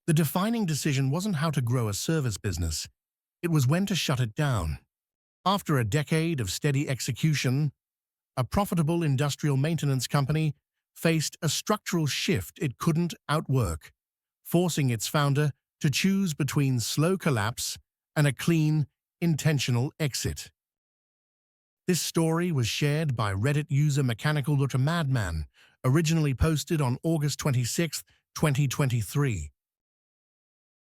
The defining decision wasn't how to grow a service business, it was when to shut it down. After a decade of steady execution, a profitable industrial maintenance company faced a structural shift it couldn't outwork, forcing its founder to choose between slow collapse and a clean, intentional exit. This story was shared by Reddit user Mechanical Looter Madman, originally posted on August 26, 2023.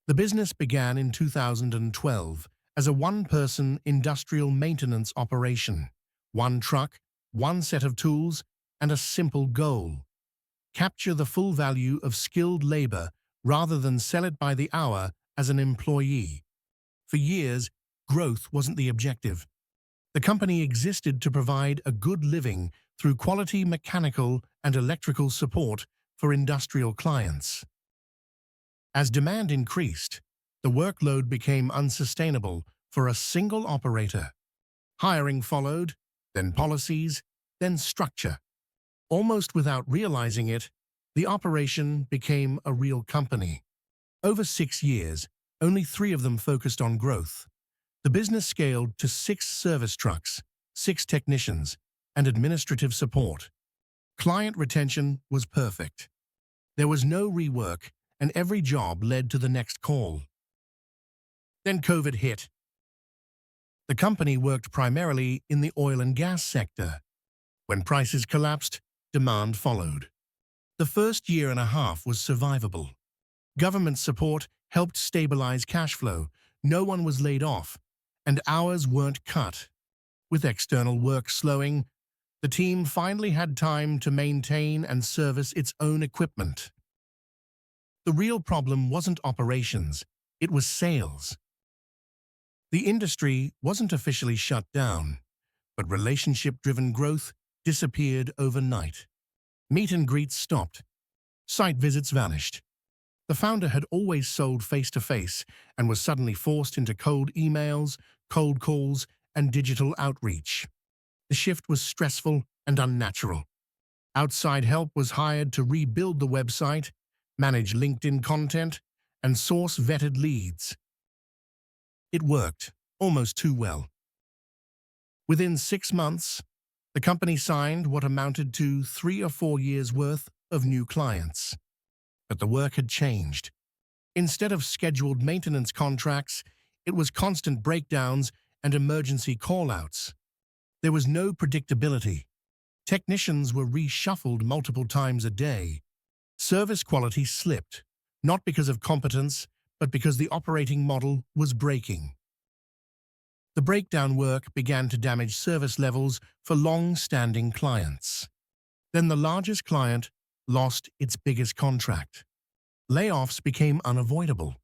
The business began in 2012 as a one-person industrial maintenance operation. One truck, one set of tools, and a simple goal: capture the full value of skilled labor rather than sell it by the hour as an employee. For years, growth wasn't the objective. The company existed to provide a good living through quality mechanical and electrical support for industrial clients. As demand increased, the workload became unsustainable for a single operator. Hiring followed, then policies, then structure. Almost without realizing it, the operation became a real company. Over 6 years, only 3 of them focused on growth. The business scaled to 6 service trucks, 6 technicians, and administrative support. Client retention was perfect. There was no rework, and every job led to the next call. Then COVID hit. The company worked primarily in the oil and gas sector. When prices collapsed, demand followed. The first year and a half was survivable. Government support helped stabilize cash flow, no one was laid off, and hours weren't cut. With external work slowing, the team finally had time to maintain and service its own equipment. The real problem wasn't operations, it was sales. The industry wasn't officially shut down, but relationship-driven growth disappeared overnight. Meet and greets stopped. Site visits vanished. The founder had always sold face-to-face and was suddenly forced into cold emails, cold calls, and digital outreach. The shift was stressful and unnatural. Outside help was hired to rebuild the website, manage LinkedIn content, and source vetted leads. It worked, almost too well. Within 6 months, the company signed what amounted to 3 or 4 years' worth of new clients. But the work had changed. Instead of scheduled maintenance contracts, it was constant breakdowns and emergency call-outs. There was no predictability. Technicians were reshuffled multiple times a day. Service quality slipped, not because of competence, but because the operating model was breaking. The breakdown work began to damage service levels for long-standing clients. Then the largest client lost its biggest contract. Layoffs became unavoidable.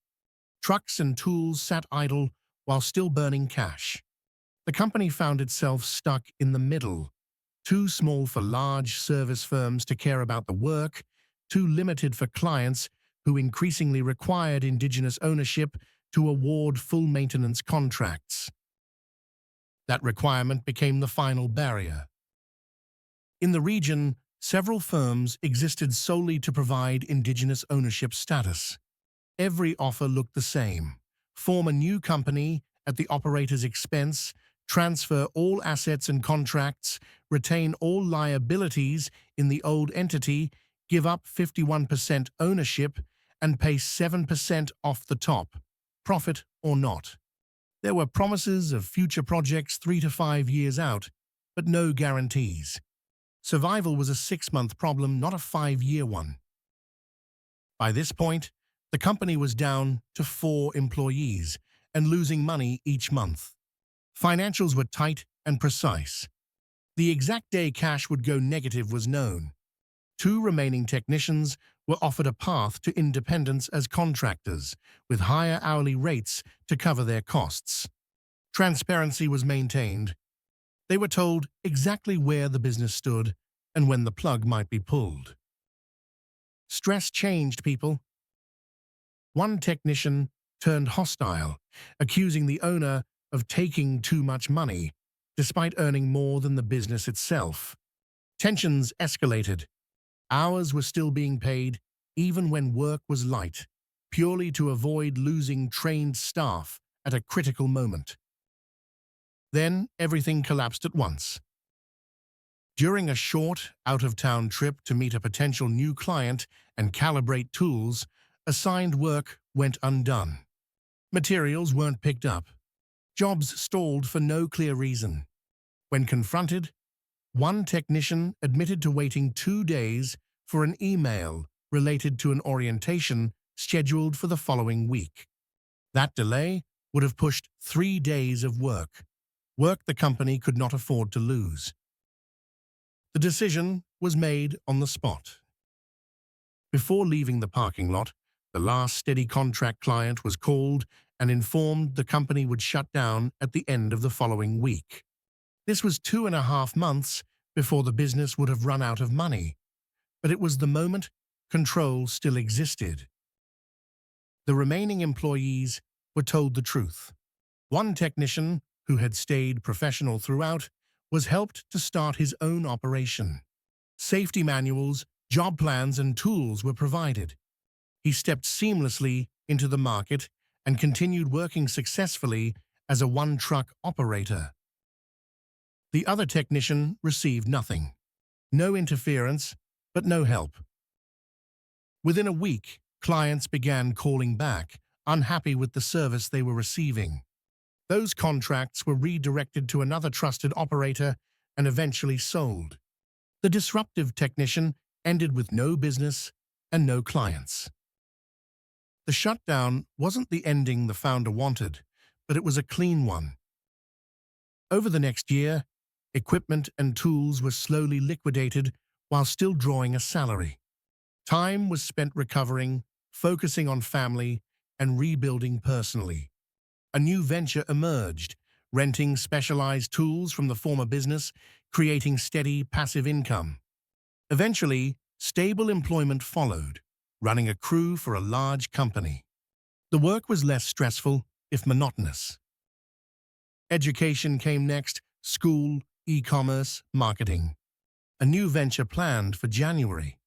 Trucks and tools sat idle while still burning cash. The company found itself stuck in the middle, too small for large service firms to care about the work, too limited for clients who increasingly required indigenous ownership to award full maintenance contracts. That requirement became the final barrier. In the region, several firms existed solely to provide indigenous ownership status. Every offer looked the same: form a new company at the operator's expense, transfer all assets and contracts, retain all liabilities in the old entity, give up 51% ownership, and pay 7% off the top, profit or not. There were promises of future projects 3 to 5 years out, but no guarantees. Survival was a 6-month problem, not a 5-year one. By this point, the company was down to 4 employees and losing money each month. Financials were tight and precise. The exact day cash would go negative was known. 2 remaining technicians were offered a path to independence as contractors, with higher hourly rates to cover their costs. Transparency was maintained. They were told exactly where the business stood and when the plug might be pulled. Stress changed people. One technician turned hostile, accusing the owner of taking too much money, despite earning more than the business itself. Tensions escalated. Hours were still being paid, even when work was light. purely to avoid losing trained staff at a critical moment. Then everything collapsed at once. During a short, out-of-town trip to meet a potential new client and calibrate tools, assigned work went undone. Materials weren't picked up. Jobs stalled for no clear reason. When confronted, one technician admitted to waiting 2 days for an email related to an orientation scheduled for the following week. That delay would have pushed 3 days of work the company could not afford to lose. The decision was made on the spot. Before leaving the parking lot, the last steady contract client was called and informed the company would shut down at the end of the following week. This was 2.5 months before the business would have run out of money, but it was the moment control still existed. The remaining employees were told the truth. One technician, who had stayed professional throughout, was helped to start his own operation. Safety manuals, job plans, and tools were provided. He stepped seamlessly into the market and continued working successfully as a one-truck operator. The other technician received nothing. No interference, but no help. Within a week, clients began calling back, unhappy with the service they were receiving. Those contracts were redirected to another trusted operator and eventually sold. The disruptive technician ended with no business and no clients. The shutdown wasn't the ending the founder wanted, but it was a clean one. Over the next year, equipment and tools were slowly liquidated while still drawing a salary. Time was spent recovering, focusing on family, and rebuilding personally. A new venture emerged, renting specialized tools from the former business, creating steady, passive income. Eventually, stable employment followed, running a crew for a large company. The work was less stressful, if monotonous. Education came next: school, e-commerce, marketing. A new venture planned for January.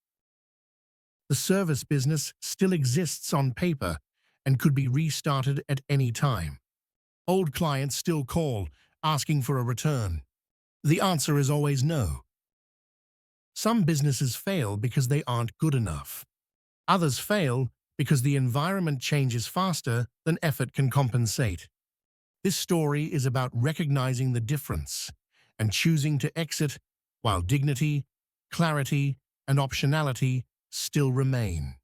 The service business still exists on paper and could be restarted at any time. Old clients still call, asking for a return. The answer is always no. Some businesses fail because they aren't good enough. Others fail because the environment changes faster than effort can compensate. This story is about recognizing the difference and choosing to exit while dignity, clarity, and optionality still remain.